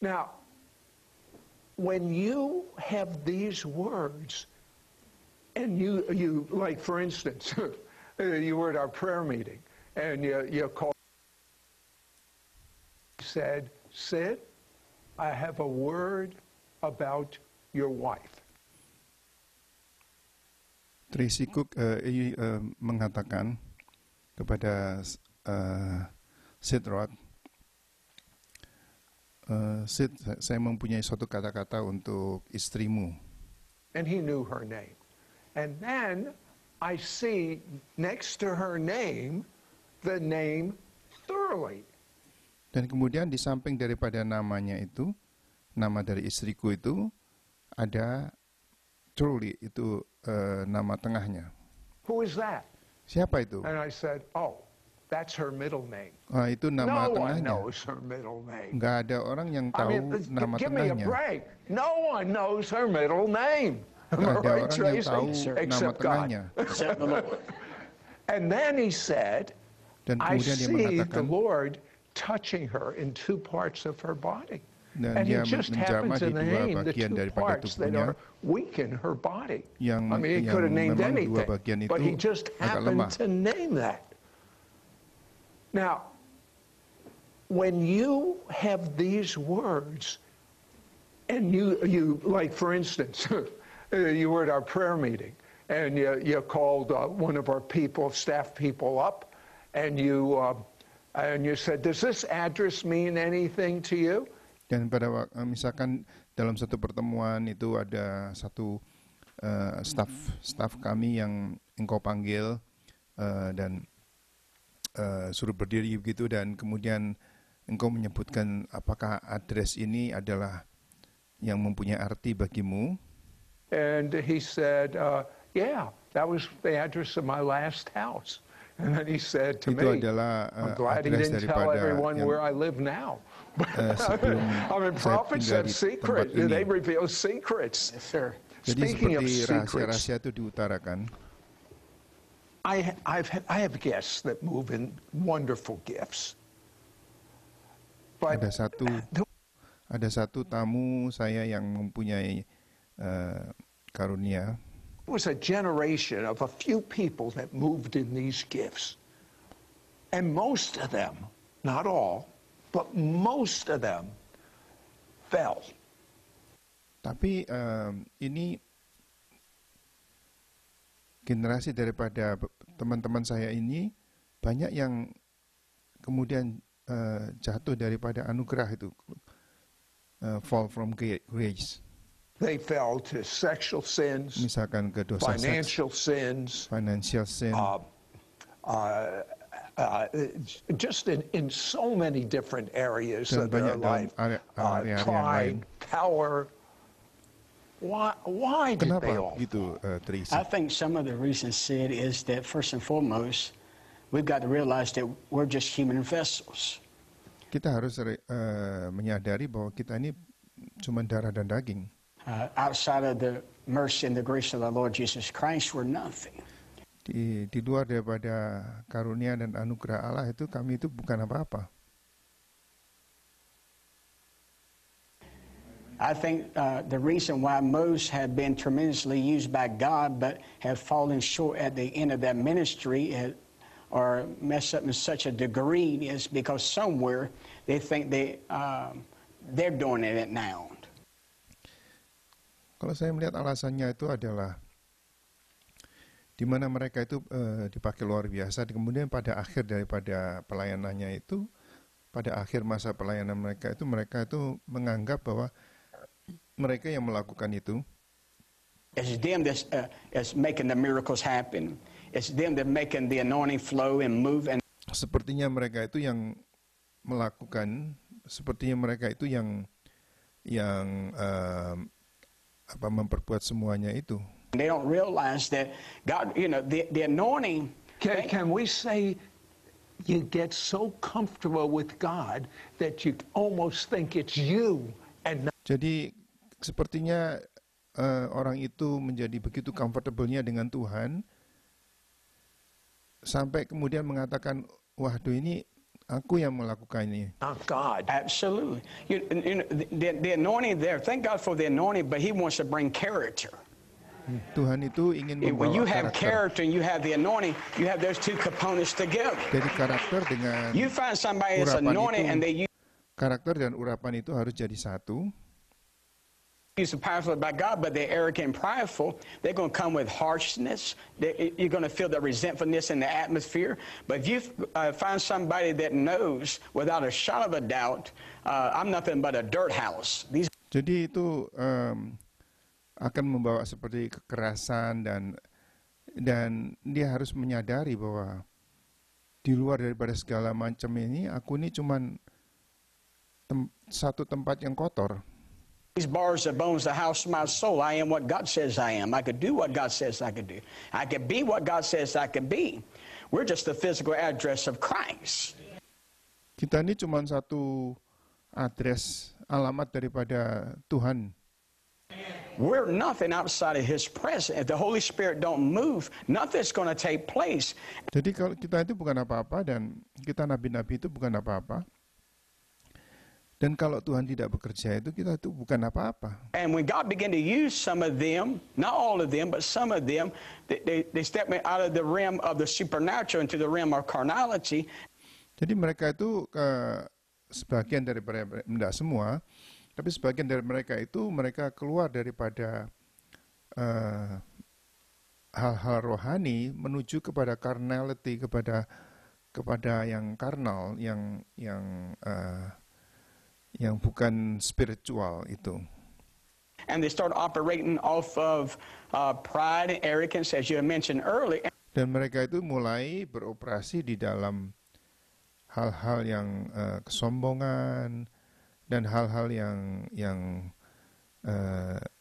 Now, when you have these words, and you like, for instance, you were at our prayer meeting, and you called, said, Sid, I have a word about your wife. Tracy Cook mengatakan kepada Sid Roth, Sid, saya mempunyai suatu kata-kata untuk istrimu. And he knew her name. And then I see next to her name, the name Thurley. Dan kemudian di samping daripada namanya itu, nama dari istriku itu, ada Thurley, itu nama tengahnya. Who is that? Siapa itu? And I said, oh, that's her middle name. Itu nama No tengahnya. one knows her middle name. Nggak ada orang yang tahu nama give me a tengahnya. break. No one knows her middle name. Nggak ada orang yang Tracy? tahu nama Except tengahnya. God. And then he said, Dan I kemudian dia see the mengatakan, Lord touching her in two parts of her body. dan And he dia just menjamah happens di to dua name the bagian two daripada parts that tubuhnya are weak in her body. yang, I mean, he could have named memang dua anything, bagian but he itu just agak lemah. happened to name that. Now, when you have these words, and you like, for instance, you were at our prayer meeting, and you called one of our staff people up, and you said, does this address mean anything to you? Dan pada misalkan dalam satu pertemuan itu ada satu staf kami yang engkau panggil dan suruh berdiri begitu, dan kemudian engkau menyebutkan apakah address ini adalah yang mempunyai arti bagimu. And he said, yeah, that was the address of my last house. And then he said to me, I'm glad he didn't tell everyone where I live now. I mean, prophets have secrets. They reveal secrets. Yes, sir. Jadi Speaking of seperti secrets, rahasia-rahasia itu diutarakan. I have guests that move in wonderful gifts. But Ada satu tamu saya yang mempunyai karunia. it was a generation of a few people that moved in these gifts. And most of them, not all, but most of them fell. Tapi ini generasi daripada teman-teman saya ini banyak yang kemudian jatuh daripada anugerah itu, fall from grace. They fell to sexual sins, Misalkan ke dosa financial sins, financial sin, just in so many different areas dan of their banyak life. dalam area-area yang lain. Pride, power. Why did they all? Kenapa gitu, Tracy? I think some of the reasons, Sid, is that first and foremost, we've got to realize that we're just human vessels. Kita harus menyadari bahwa kita ini cuma darah dan daging. Outside of the mercy and the grace of the Lord Jesus Christ, we're nothing. Di luar daripada karunia dan anugerah Allah itu, kami itu bukan apa-apa. I think the reason why most have been tremendously used by God but have fallen short at the end of that ministry or messed up in such a degree is because somewhere they think they're doing it now. Kalau saya melihat alasannya itu adalah di mana mereka itu dipakai luar biasa, kemudian pada akhir daripada pelayanannya itu, pada akhir masa pelayanan mereka itu menganggap bahwa mereka yang melakukan itu. It's them that's making the miracles happen. It's them that making the anointing flow and move. And sepertinya mereka itu yang melakukan, sepertinya mereka itu yang memperbuat semuanya itu. They don't realize that God, the anointing. Can we say you get so comfortable with God that you almost think it's you and not. Jadi sepertinya orang itu menjadi begitu comfortable-nya dengan Tuhan sampai kemudian mengatakan, waduh ini aku yang melakukan ini. not God. Absolutely. The anointing there, thank God for the anointing, but He wants to bring character. Tuhan itu ingin When you membawa have karakter. character and you have the anointing, you have those two components together. Jadi karakter dengan You find somebody that's urapan anointed itu, and they karakter dan urapan itu harus jadi satu. use the powerful by God, but they're arrogant and prideful. They're going to come with harshness. You're going to feel the resentfulness in the atmosphere. But if you find somebody that knows without a shot of a doubt, I'm nothing but a dirt house. Jadi itu akan membawa seperti kekerasan dan dia harus menyadari bahwa di luar daripada segala macam ini, aku ini cuman satu tempat yang kotor. These bars are bones, the house of my soul. I am what God says I am. I could do what God says I could do. I could be what God says I could be. We're just the physical address of Christ. Kita ini cuma satu address, alamat daripada Tuhan. We're nothing outside of His presence. If the Holy Spirit don't move, nothing's going to take place. Jadi kalau kita itu bukan apa-apa dan kita nabi-nabi itu bukan apa-apa. Dan kalau Tuhan tidak bekerja itu kita itu bukan apa-apa. And when God began to use some of them, not all of them, but some of them, they step out of the realm of the supernatural into the realm of carnality. Jadi mereka itu sebagian daripada, tidak semua, tapi sebagian dari mereka itu mereka keluar daripada hal-hal rohani menuju kepada carnality, kepada yang karnal, yang bukan spiritual itu. And they start operating off of pride and arrogance, as you mentioned earlier. Dan mereka itu mulai beroperasi di dalam hal-hal yang kesombongan dan hal-hal yang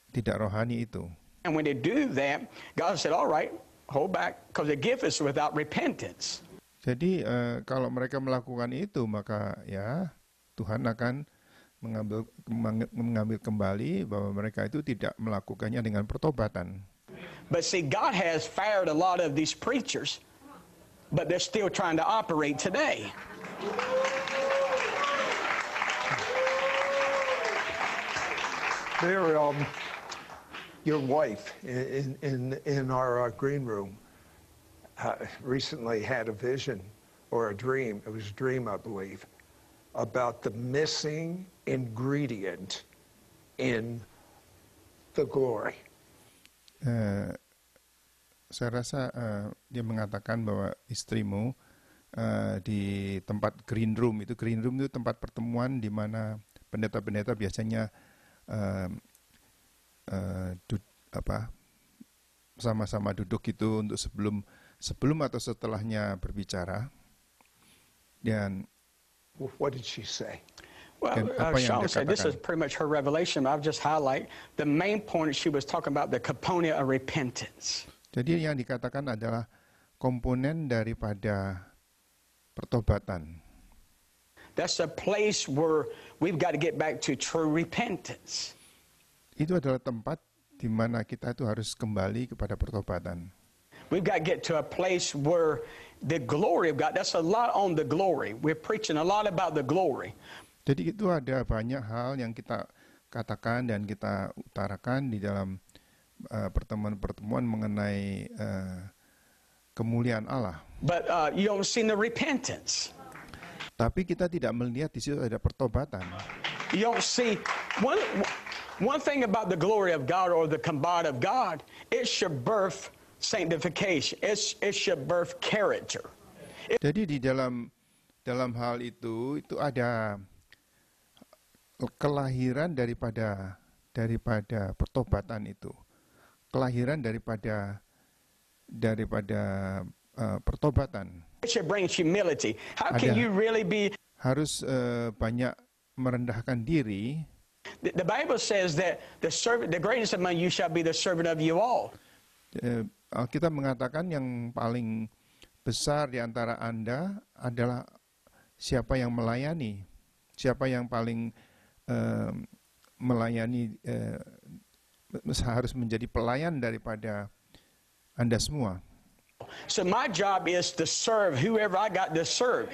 tidak rohani itu. And when they do that, God said, all right, hold back, because the gift is without repentance. Jadi kalau mereka melakukan itu, maka ya Tuhan akan mengambil kembali bahwa mereka itu tidak melakukannya dengan pertobatan. But see, God has fired a lot of these preachers, but they're still trying to operate today. There, your wife in our green room recently had a vision or a dream. It was a dream, I believe, about the missing ingredient in the glory. Saya rasa dia mengatakan bahwa istrimu di tempat green room itu tempat pertemuan di mana pendeta-pendeta biasanya sama-sama duduk itu untuk sebelum atau setelahnya berbicara. Dan what did she say? Well, Sean said this is pretty much her revelation. I'll just highlight the main point. She was talking about the component of repentance. Jadi yang dikatakan adalah komponen daripada pertobatan. That's a place where we've got to get back to true repentance. Itu adalah tempat di mana kita itu harus kembali kepada pertobatan. We've got to get to a place where the glory of God, that's a lot on the glory. We're preaching a lot about the glory. Jadi itu ada banyak hal yang kita katakan dan kita utarakan di dalam pertemuan-pertemuan mengenai kemuliaan Allah. But you don't see the repentance. Tapi kita tidak melihat di situ ada pertobatan. You don't see one thing about the glory of God or the combined of God, it should birth sanctification. It should birth character. Jadi di dalam hal itu ada kelahiran daripada pertobatan itu. Kelahiran daripada pertobatan. It should bring humility. How can you really be? Harus banyak merendahkan diri. The Bible says that the greatest among you shall be the servant of you all. Alkitab mengatakan yang paling besar di antara Anda adalah siapa yang melayani, siapa yang paling melayani, harus menjadi pelayan daripada Anda semua. So my job is to serve whoever I got to serve.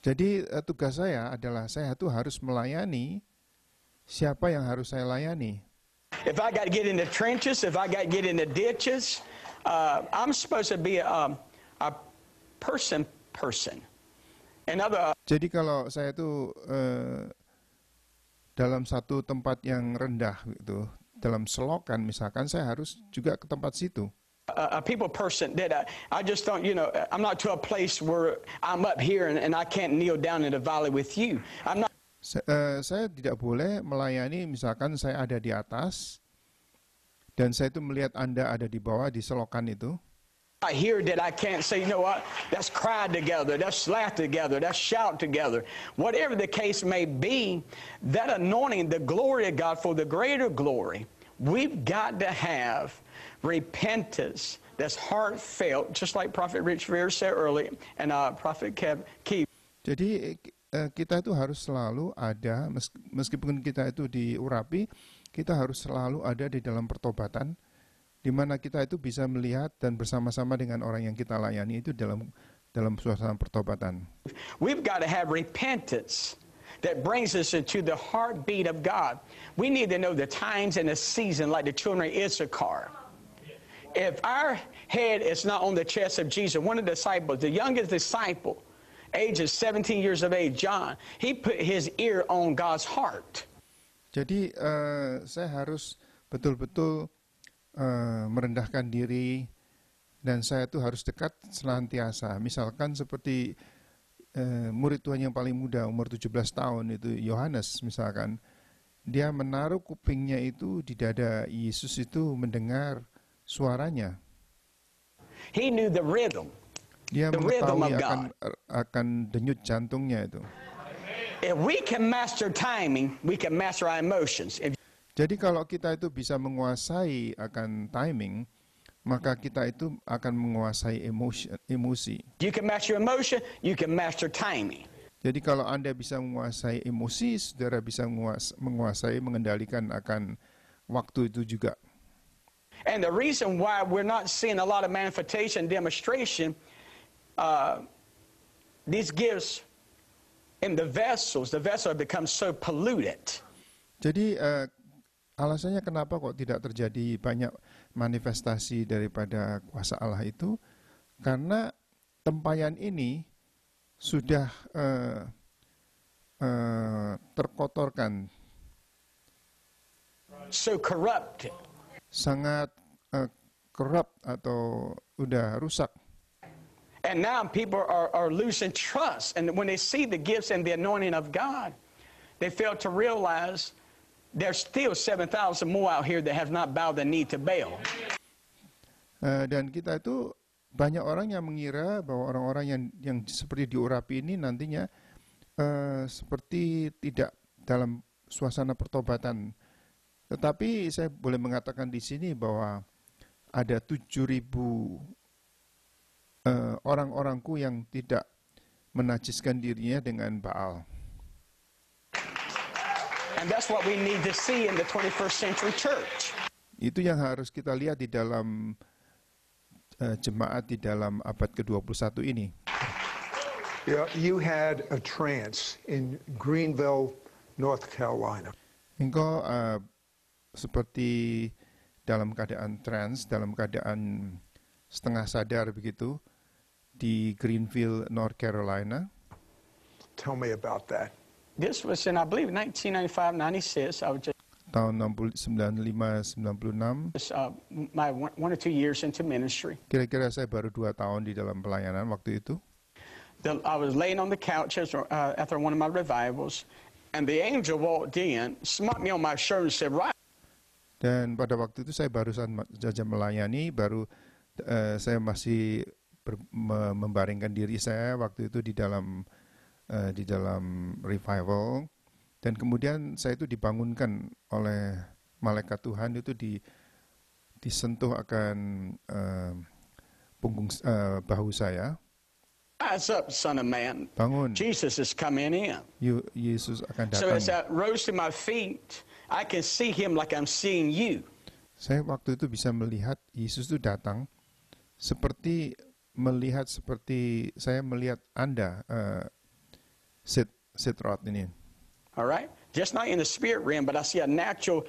Jadi tugas saya adalah saya tuh harus melayani siapa yang harus saya layani. If I got to get in the trenches, if I got to get in the ditches, I'm supposed to be a person. Jadi kalau saya itu dalam satu tempat yang rendah gitu, dalam selokan misalkan, saya harus juga ke tempat situ. A people person that I just don't, I'm not to a place where I'm up here and I can't kneel down in the valley with you. I'm not. Saya tidak boleh melayani misalkan saya ada di atas dan saya itu melihat Anda ada di bawah di selokan itu. I hear that I can't say, what, let's cry together, let's laugh together, let's shout together. Whatever the case may be, that anointing, the glory of God for the greater glory, we've got to have repentance that's heartfelt, just like Prophet Rich Rivera said earlier, and Prophet Keith. Jadi kita itu harus selalu ada, meskipun kita itu diurapi, kita harus selalu ada di dalam pertobatan, di mana kita itu bisa melihat dan bersama-sama dengan orang yang kita layani itu dalam suasana pertobatan. We've got to have repentance that brings us into the heartbeat of God. We need to know the times and the season like the children of Issachar. If our head is not on the chest of Jesus, one of the disciples, the youngest disciple, ages 17 years of age, John, he put his ear on God's heart. Jadi saya harus betul-betul merendahkan diri dan saya tuh harus dekat senantiasa. Misalkan seperti murid Tuhan yang paling muda umur 17 tahun itu Yohanes misalkan, dia menaruh kupingnya itu di dada Yesus itu mendengar suaranya. He knew the rhythm. Dia mengetahui akan denyut jantungnya itu. If we can master timing, we can master our emotions. Jadi kalau kita itu bisa menguasai akan timing, maka kita itu akan menguasai emosi. You can master your emotion, you can master timing. Jadi kalau Anda bisa menguasai emosi, saudara bisa menguasai, mengendalikan akan waktu itu juga. And the reason why we're not seeing a lot of manifestation, demonstration, these gifts in the vessels have become so polluted. Jadi alasannya kenapa kok tidak terjadi banyak manifestasi daripada kuasa Allah itu, karena tempayan ini sudah terkotorkan, so corrupted. Sangat corrupt atau udah rusak. And now people are losing trust, and when they see the gifts and the anointing of God, they fail to realize there's still 7,000 more out here that have not bowed the knee to Baal. Dan kita itu banyak orang yang mengira bahwa orang-orang yang seperti diurapi ini nantinya seperti tidak dalam suasana pertobatan. Tetapi saya boleh mengatakan di sini bahwa ada 7.000 orang-orangku yang tidak menajiskan dirinya dengan Baal. And that's what we need to see in the 21st century church. Itu yang harus kita lihat di dalam jemaat di dalam abad ke-21 ini. Yeah, you had a trance in Greenville, North Carolina. Engkau seperti dalam keadaan trance, dalam keadaan setengah sadar begitu di Greenville, North Carolina. Tell me about that. This was in, I believe, 1995, 96. I was just Tahun 95, 96. my 1 or 2 years into ministry. Kira-kira saya baru 2 tahun di dalam pelayanan waktu itu. I was laying on the couch after one of my revivals, and the angel walked in, smacked me on my shirt and said, "Right." Dan pada waktu itu saya barusan saja melayani, saya masih membaringkan diri saya waktu itu di dalam revival, dan kemudian saya itu dibangunkan oleh malaikat Tuhan, itu disentuh akan punggung bahu saya. Rise up, son of man. Bangun. Jesus is coming in. Yesus akan So as I datang. rose to my feet, I can see him like I'm seeing you. Saya waktu itu bisa melihat Yesus itu datang seperti saya melihat Anda seat rod ini. All right? Just not in the spirit realm, but I see a natural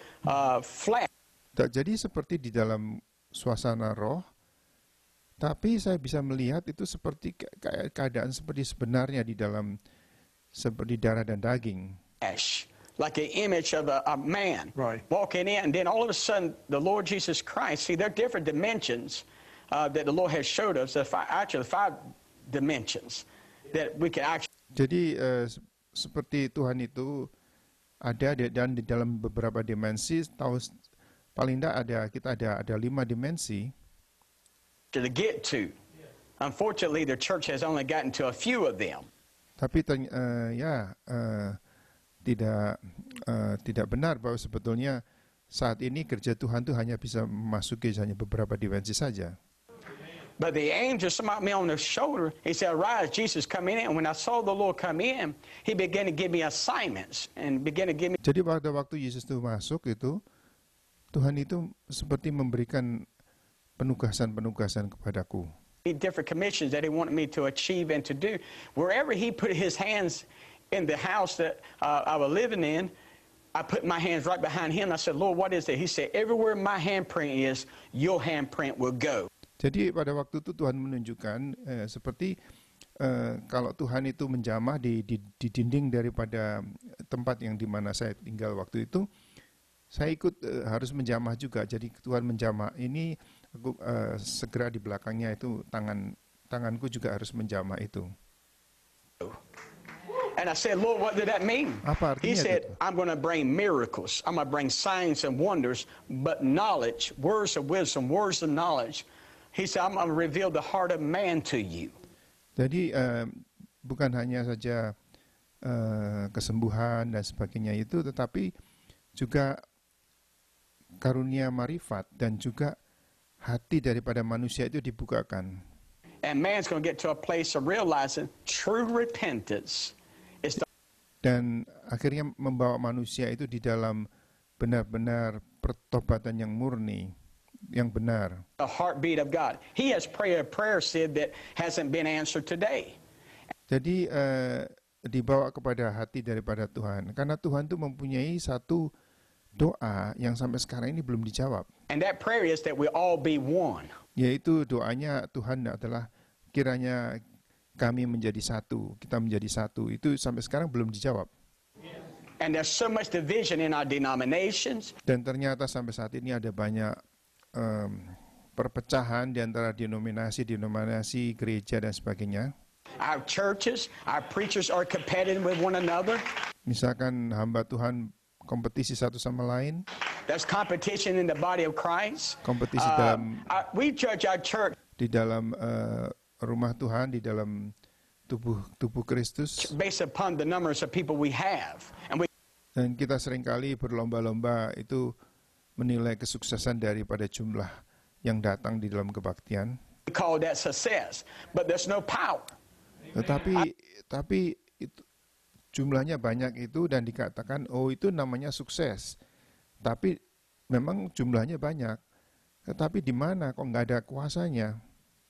flash. Jadi seperti di dalam suasana roh, tapi saya bisa melihat itu seperti kayak keadaan seperti sebenarnya di dalam seperti darah dan daging. Like an image of a man walking in, and then all of a sudden the Lord Jesus Christ, see, there are different dimensions that the Lord has showed us, actually five dimensions that we can actually. Jadi seperti Tuhan itu ada dan di dalam beberapa dimensi, paling tidak kita ada 5 dimensi. To get to. Unfortunately, the church has only gotten to a few of them. Tapi tidak benar bahwa sebetulnya saat ini kerja Tuhan itu hanya bisa memasuki hanya beberapa dimensi saja. But the angel smacked me on the shoulder. He said, "Arise, Jesus coming in." And when I saw the Lord come in, He began to give me assignments and began to give me. Jadi pada waktu Yesus itu masuk itu, Tuhan itu seperti memberikan penugasan-penugasan kepadaku. Different commissions that He wanted me to achieve and to do. Wherever He put His hands in the house that I was living in, I put my hands right behind Him. I said, "Lord, what is it?" He said, "Everywhere my handprint is, your handprint will go." Jadi pada waktu itu Tuhan menunjukkan seperti kalau Tuhan itu menjamah di dinding daripada tempat yang dimana saya tinggal waktu itu, saya ikut harus menjamah juga. Jadi Tuhan menjamah ini, aku segera di belakangnya itu tanganku juga harus menjamah itu. And I said, "Lord, what did that mean?" Apa artinya He said, itu? "I'm going to bring miracles. I'm going to bring signs and wonders, but knowledge, words of wisdom, words of knowledge." He said, "I'm going to reveal the heart of man to you." Jadi bukan hanya saja kesembuhan dan sebagainya itu, tetapi juga karunia marifat dan juga hati daripada manusia itu dibukakan. And man's going to get to a place of realizing true repentance is the. Dan akhirnya membawa manusia itu di dalam benar-benar pertobatan yang murni, yang benar. The heartbeat of God. He has prayed a prayer, Sid, that hasn't been answered today. Jadi dibawa kepada hati daripada Tuhan, karena Tuhan itu mempunyai satu doa yang sampai sekarang ini belum dijawab. And that prayer is that we all be one. Yaitu doanya Tuhan adalah kiranya kami menjadi satu, kita menjadi satu. Itu sampai sekarang belum dijawab. And there's so much division in our denominations. Dan ternyata sampai saat ini ada banyak perpecahan di antara denominasi gereja dan sebagainya. Our churches, our preachers are competitive with one another. Misalkan hamba Tuhan kompetisi satu sama lain. There's competition in the body of Christ. Kompetisi dalam We judge our church di dalam rumah Tuhan, di dalam tubuh Kristus. based upon the numbers of people we have. Dan kita seringkali berlomba-lomba itu menilai kesuksesan daripada jumlah yang datang di dalam kebaktian. We call that success, but there's no power. Tapi itu jumlahnya banyak itu dan dikatakan itu namanya sukses. Tapi memang jumlahnya banyak. Tetapi di mana kok nggak ada kuasanya?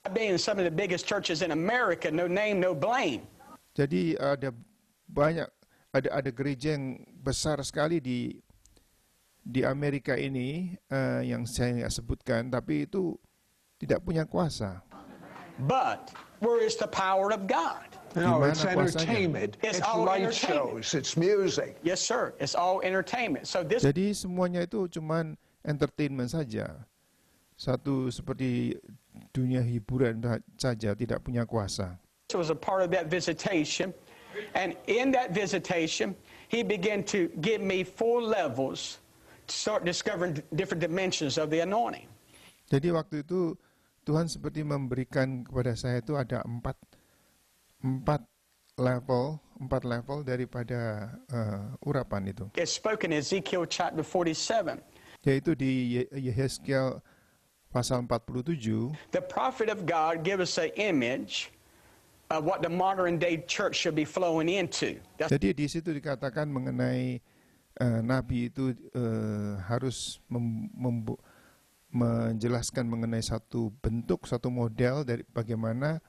I've been in some of the biggest churches in America, no name, no blame. Jadi ada gereja yang besar sekali di Amerika ini yang saya nggak sebutkan, tapi itu tidak punya kuasa. But where is the power of God? No, Di it's mana kuasanya? entertainment. It's It's all light entertainment. shows. It's music. Yes, sir. It's all entertainment. So this Jadi semuanya itu cuman entertainment saja. Satu seperti dunia hiburan saja, tidak punya kuasa. was a part of that visitation. And in that visitation, he began to give me 4 levels to start discovering different dimensions of the anointing. Jadi waktu itu Tuhan seperti memberikan kepada saya itu ada empat level daripada urapan itu. It's spoken in Ezekiel chapter 47. Yaitu di Yehezkiel pasal 47. The prophet of God gave us an image of what the modern day church should be flowing into. Jadi di situ dikatakan mengenai nabi itu harus menjelaskan mengenai satu bentuk, satu model dari bagaimana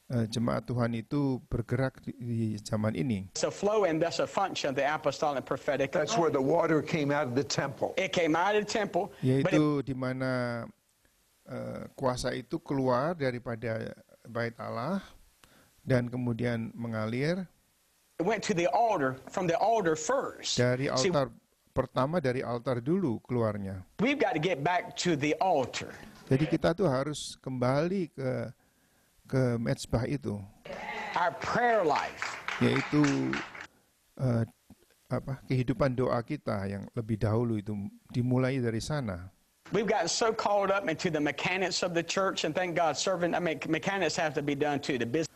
jemaat Tuhan itu bergerak di zaman ini. It's a flow and that's a function of the apostolic and prophetic. That's where the water came out of the temple. It came out of the temple, but Yaitu di mana kuasa itu keluar daripada bait Allah dan kemudian mengalir it went to the altar, from the altar first. dari See, altar. Pertama dari altar dulu keluarnya. we've got to get back to the altar. Jadi kita tuh harus kembali ke mezbah itu, Our prayer life. yaitu kehidupan doa kita yang lebih dahulu itu dimulai dari sana. We've gotten so caught up into the mechanics of the church, and thank God, mechanics have to be done too. The business.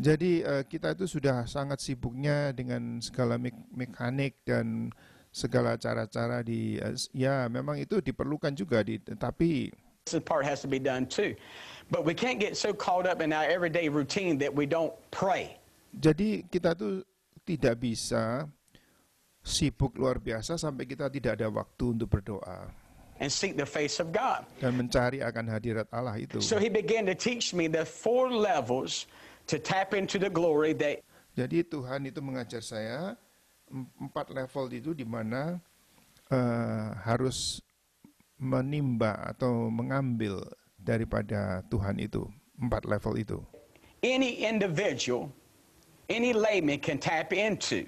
Jadi kita itu sudah sangat sibuknya dengan segala mekanik dan segala cara-cara ya memang itu diperlukan juga, tapi part has to be done too. But we can't get so caught up in our everyday routine that we don't pray. jadi kita tuh tidak bisa sibuk luar biasa sampai kita tidak ada waktu untuk berdoa And seek the face of God. dan mencari akan hadirat Allah itu. So he began to teach me the 4 levels to tap into the glory that. Jadi Tuhan itu mengajar saya 4 level itu di mana harus menimba atau mengambil daripada Tuhan itu, 4 level itu. Any individual, any layman can tap into.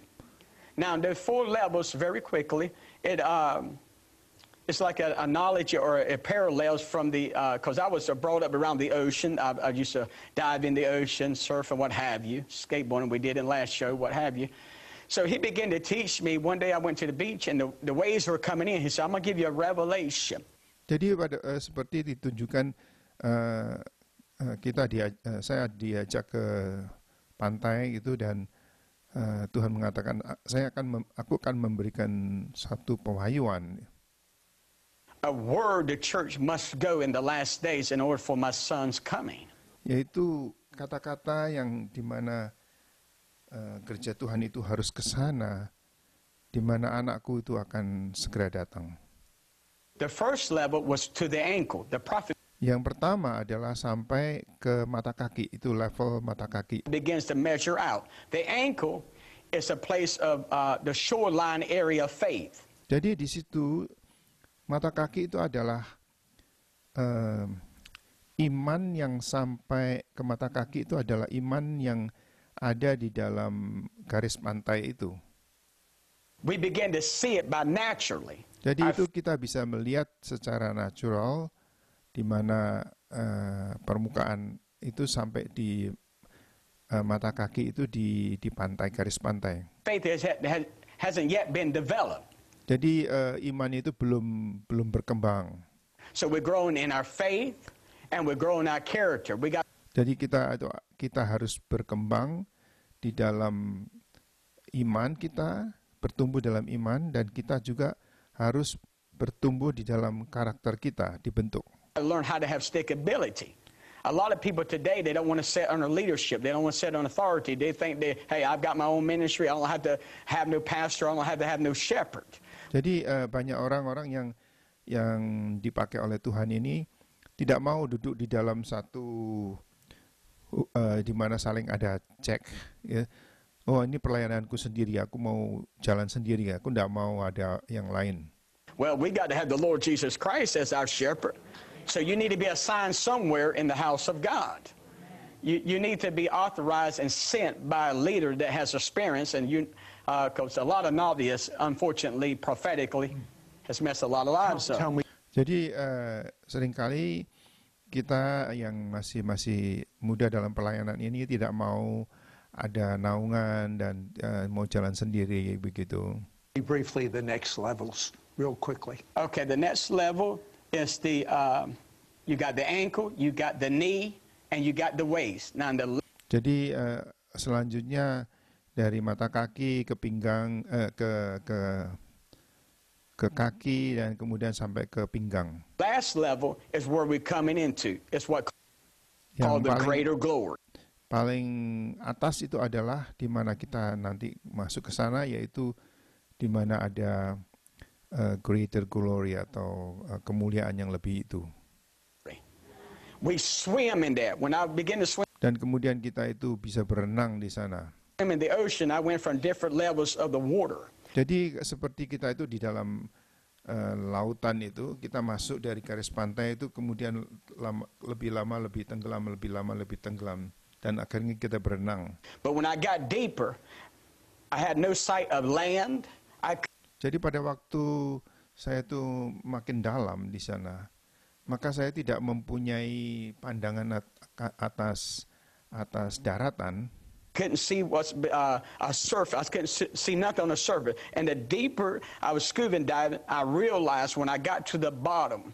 Now, the 4 levels, very quickly, it's like a knowledge or a parallels from the, because I was brought up around the ocean. I used to dive in the ocean, surf and what have you, skateboarding we did in last show, what have you. So he began to teach me. One day I went to the beach and the waves were coming in. He said, I'm going to give you a revelation. Jadi seperti ditunjukkan saya diajak ke pantai gitu dan Tuhan mengatakan aku akan memberikan satu pewahyuan. A word the church must go in the last days in order for my son's coming. Yaitu kata-kata yang dimana gereja Tuhan itu harus ke sana, di mana anakku itu akan segera datang. The first level was to the ankle. The prophet Yang pertama adalah sampai ke mata kaki, itu level mata kaki. begins to measure out. The ankle is a place of the shoreline area of faith. Jadi di situ mata kaki itu adalah iman yang sampai ke mata kaki itu adalah iman yang ada di dalam garis pantai itu. We begin to see it by naturally. Jadi itu kita bisa melihat secara natural di mana permukaan itu sampai di mata kaki itu di pantai, garis pantai. Faith hasn't yet been developed. Jadi iman itu belum berkembang. So we're growing in our faith and we're growing our character. Jadi kita harus berkembang di dalam iman kita, bertumbuh dalam iman, dan kita juga harus bertumbuh di dalam karakter kita, dibentuk. Learn how to have stickability. A lot of people today, they don't want to sit under leadership. They don't want to sit on authority. They think, hey, I've got my own ministry. I don't have to have no pastor. I don't have to have no shepherd. Jadi banyak orang-orang yang dipakai oleh Tuhan ini tidak mau duduk di dalam satu di mana saling ada cek. Ya. Oh, ini pelayananku sendiri. Aku mau jalan sendiri. Aku tidak mau ada yang lain. Well, we got to have the Lord Jesus Christ as our shepherd. So you need to be assigned somewhere in the house of God. You need to be authorized and sent by a leader that has experience, and because a lot of novices, unfortunately, prophetically, has messed a lot of lives up. Jadi seringkali kita yang masih muda dalam pelayanan ini tidak mau ada naungan dan mau jalan sendiri begitu. Briefly, the next levels, real quickly. Okay, the next level is you got the ankle, you got the knee, and you got the waist. Now Jadi selanjutnya dari mata kaki ke pinggang, ke kaki dan kemudian sampai ke pinggang. Last level is where we're coming into. It's what called the greater glory. Paling atas itu adalah di mana kita nanti masuk ke sana, yaitu di mana ada greater glory atau kemuliaan yang lebih itu. We swim in that. When I begin to swim. Dan kemudian kita itu bisa berenang di sana. In the ocean, I went from different levels of the water. Jadi seperti kita itu di dalam lautan itu, kita masuk dari garis pantai itu kemudian lebih lama lebih tenggelam, lebih lama lebih tenggelam, dan akhirnya kita berenang. But when I got deeper, I had no sight of land. Jadi pada waktu saya itu makin dalam di sana, maka saya tidak mempunyai pandangan atas daratan. Couldn't see what's a surface. I couldn't see nothing on the surface. And the deeper I was scuba diving, I realized when I got to the bottom,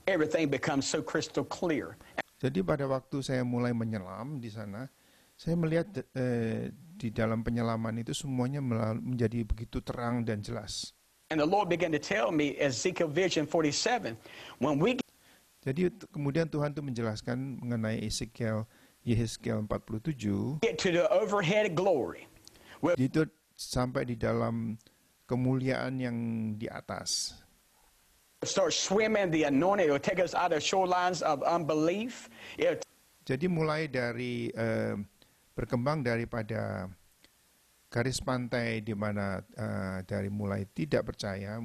everything becomes so crystal clear. Jadi pada waktu saya mulai menyelam di sana, saya melihat di dalam penyelaman itu semuanya menjadi begitu terang dan jelas. And the Lord began to tell me, Ezekiel Vision 47, when we Jadi kemudian Tuhan itu menjelaskan mengenai Yehezkiel 47, get to the overhead glory, itu sampai di dalam kemuliaan yang di atas. start swimming the anointing, it will take us out of shorelines of unbelief. Jadi mulai dari berkembang daripada garis pantai di mana dari mulai tidak percaya,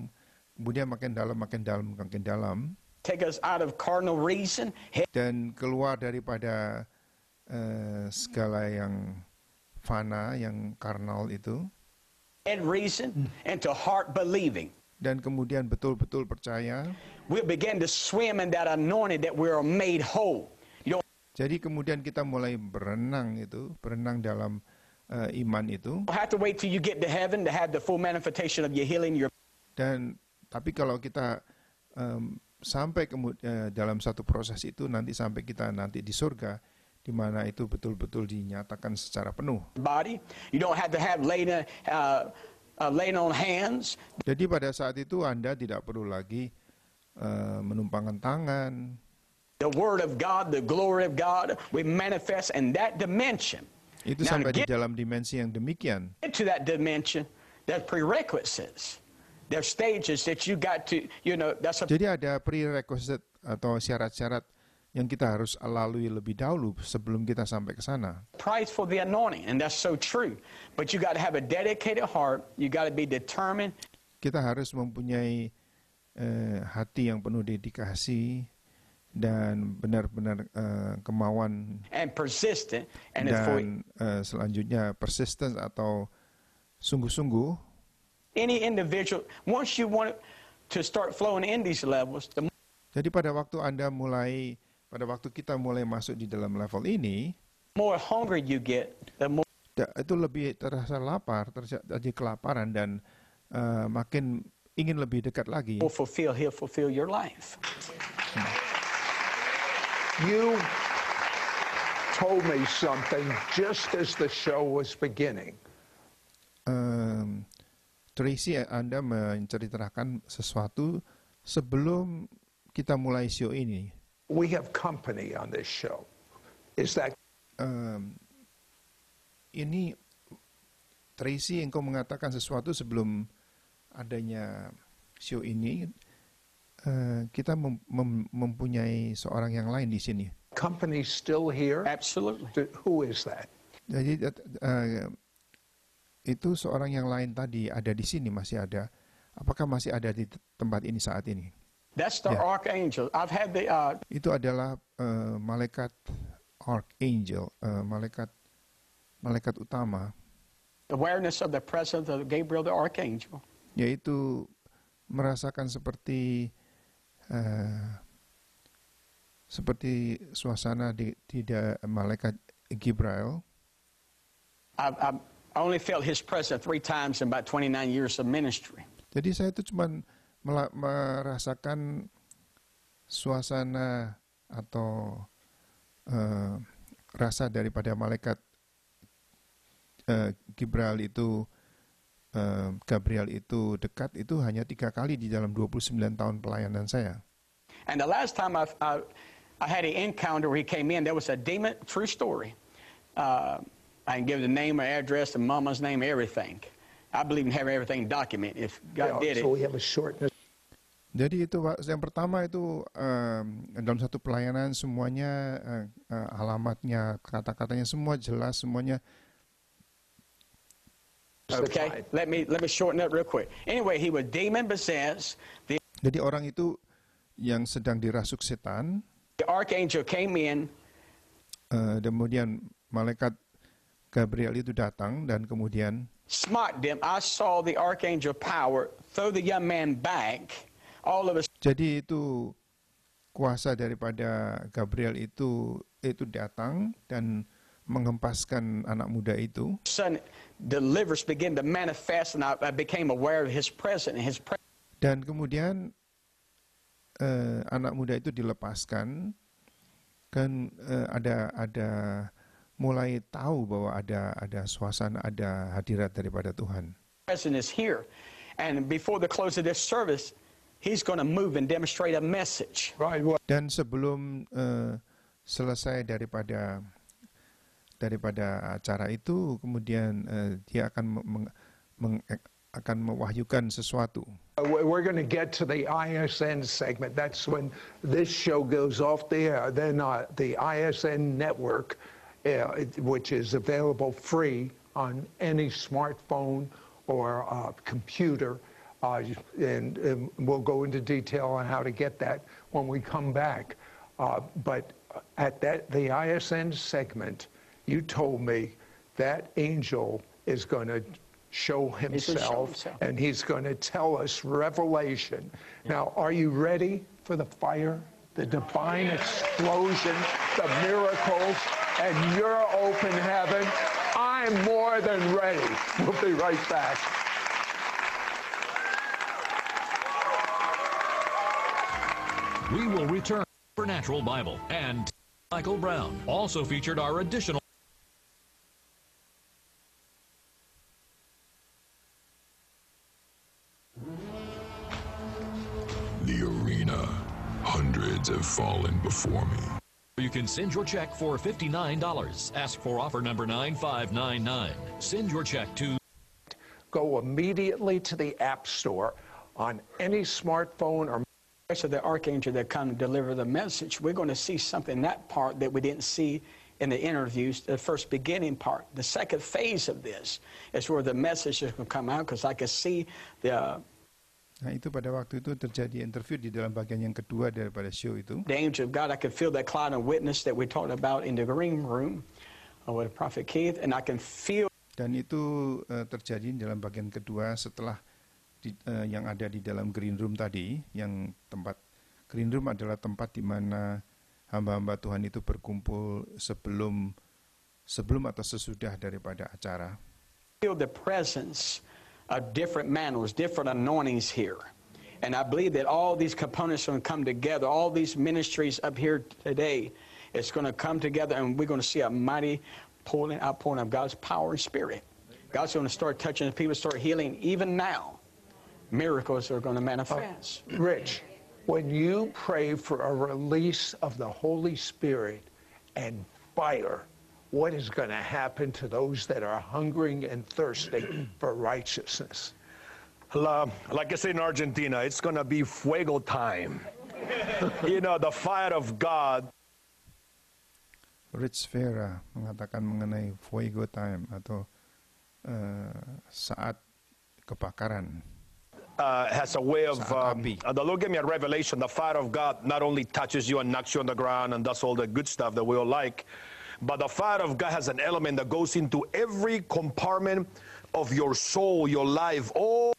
kemudian makin dalam, Take us out of carnal reason, dan keluar daripada segala yang fana, yang karnal itu, head reason, into heart believing. dan kemudian betul-betul percaya. We'll begin to swim in that anointing that we are made whole. You don't Jadi kemudian kita mulai berenang dalam iman itu. have to wait till you get to heaven to have the full manifestation of your healing. Dan tapi kalau kita sampai dalam satu proses itu, nanti sampai kita nanti di surga, di mana itu betul-betul dinyatakan secara penuh. Body, you don't have to have laying on hands. Jadi pada saat itu Anda tidak perlu lagi menumpangkan tangan. The word of God, the glory of God, we manifest in that dimension. Itu Now, sampai di get dalam dimensi yang demikian. to that dimension, there's prerequisites. There's stages that you got to, that's a Jadi ada prerequisite atau syarat-syarat yang kita harus lalui lebih dahulu sebelum kita sampai ke sana. price for the anointing, and that's so true. But you got to have a dedicated heart. You got to be determined. Kita harus mempunyai hati yang penuh dedikasi dan benar-benar kemauan, And persistent, and it's for dan selanjutnya persistence atau sungguh-sungguh. any individual. Once you want to start flowing in these levels, the Jadi pada waktu kita mulai masuk di dalam level ini, more hungry you get, the more itu lebih terasa lapar, terjadi kelaparan, dan makin ingin lebih dekat lagi. he'll fulfill your life. You told me something just as the show was beginning. Tracy, Anda menceritakan sesuatu sebelum kita mulai show ini. We have company on this show. Is that Ini Tracy, engkau mengatakan sesuatu sebelum adanya show ini. Kita mempunyai seorang yang lain di sini. company still here? Absolutely. Who is that? Jadi itu seorang yang lain tadi ada di sini, masih ada. Apakah masih ada di tempat ini saat ini? That's the Yeah. archangel. I've had the Itu adalah malaikat archangel, malaikat utama, awareness of the presence of Gabriel the archangel. yaitu merasakan seperti suasana di malaikat Gabriel. I only felt his presence 3 times in about 29 years of ministry. Jadi saya itu cuma merasakan suasana atau rasa daripada malaikat Gabriel itu dekat itu hanya 3 kali di dalam 29 tahun pelayanan saya. And the last time I had an encounter where he came in, there was a demon, true story. I can give the name, or address, the mama's name, everything. I believe in having everything documented. If God did it. So we have a shortness. Jadi itu Pak, yang pertama itu dalam satu pelayanan semuanya alamatnya, kata-katanya semua jelas, semuanya. Okay, let me shorten up real quick. Anyway, he was demon possessed. Jadi orang itu yang sedang dirasuk setan, The archangel came in. kemudian malaikat Gabriel itu datang dan kemudian Smote them. I saw the archangel power throw the young man back. All of us. jadi itu kuasa daripada Gabriel itu datang dan menghempaskan anak muda itu. Sudden deliverance began to manifest, and I became aware of his presence. And his Dan kemudian anak muda itu dilepaskan, kan ada mulai tahu bahwa ada suasana, ada hadirat daripada Tuhan. presence is here, and before the close of this service, he's going to move and demonstrate a message. Right. Dan sebelum selesai daripada acara itu, kemudian dia akan mewahyukan sesuatu. We're going to get to the ISN segment. That's when this show goes off the air. Then the ISN network, which is available free on any smartphone or computer, and we'll go into detail on how to get that when we come back. But at the ISN segment, you told me that angel is going to show himself, and he's going to tell us revelation. Now, are you ready for the fire, the divine explosion, the miracles, and your open heaven? I'm more than ready. We'll be right back. We will return to Supernatural Bible, and Michael Brown also featured our additional The arena. Hundreds have fallen before me. You can send your check for $59. Ask for offer number 9599. Send your check to Go immediately to the App Store on any smartphone or So the archangel that come to deliver the message, we're going to see something, that part that we didn't see in the interviews, the first beginning part. The second phase of this is where the message is going to come out, because I can see the Nah, itu pada waktu itu terjadi interview di dalam bagian yang kedua daripada show itu. angel of God. I can feel that cloud of witness that we talked about in the green room with Prophet Keith, and I can feel. Dan itu terjadi dalam bagian kedua setelah yang ada di dalam green room tadi, yang tempat green room adalah tempat di mana hamba-hamba Tuhan itu berkumpul sebelum atau sesudah daripada acara. Feel the presence of different mantles, different anointings here. And I believe that all these components are going to come together. All these ministries up here today, it's going to come together, and we're going to see a mighty outpouring of God's power and spirit. God's going to start touching the people, start healing even now. Miracles are going to manifest. Rich, when you pray for a release of the Holy Spirit and fire, what is going to happen to those that are hungering and thirsting for righteousness? Like I say in Argentina, it's going to be fuego time. You know, the fire of God. Rich Vera mengatakan mengenai fuego time atau saat kebakaran. Has a way of, the Lord gave me a revelation. The fire of God not only touches you and knocks you on the ground and does all the good stuff that we all like, but the fire of God has an element that goes into every compartment of your soul, your life, all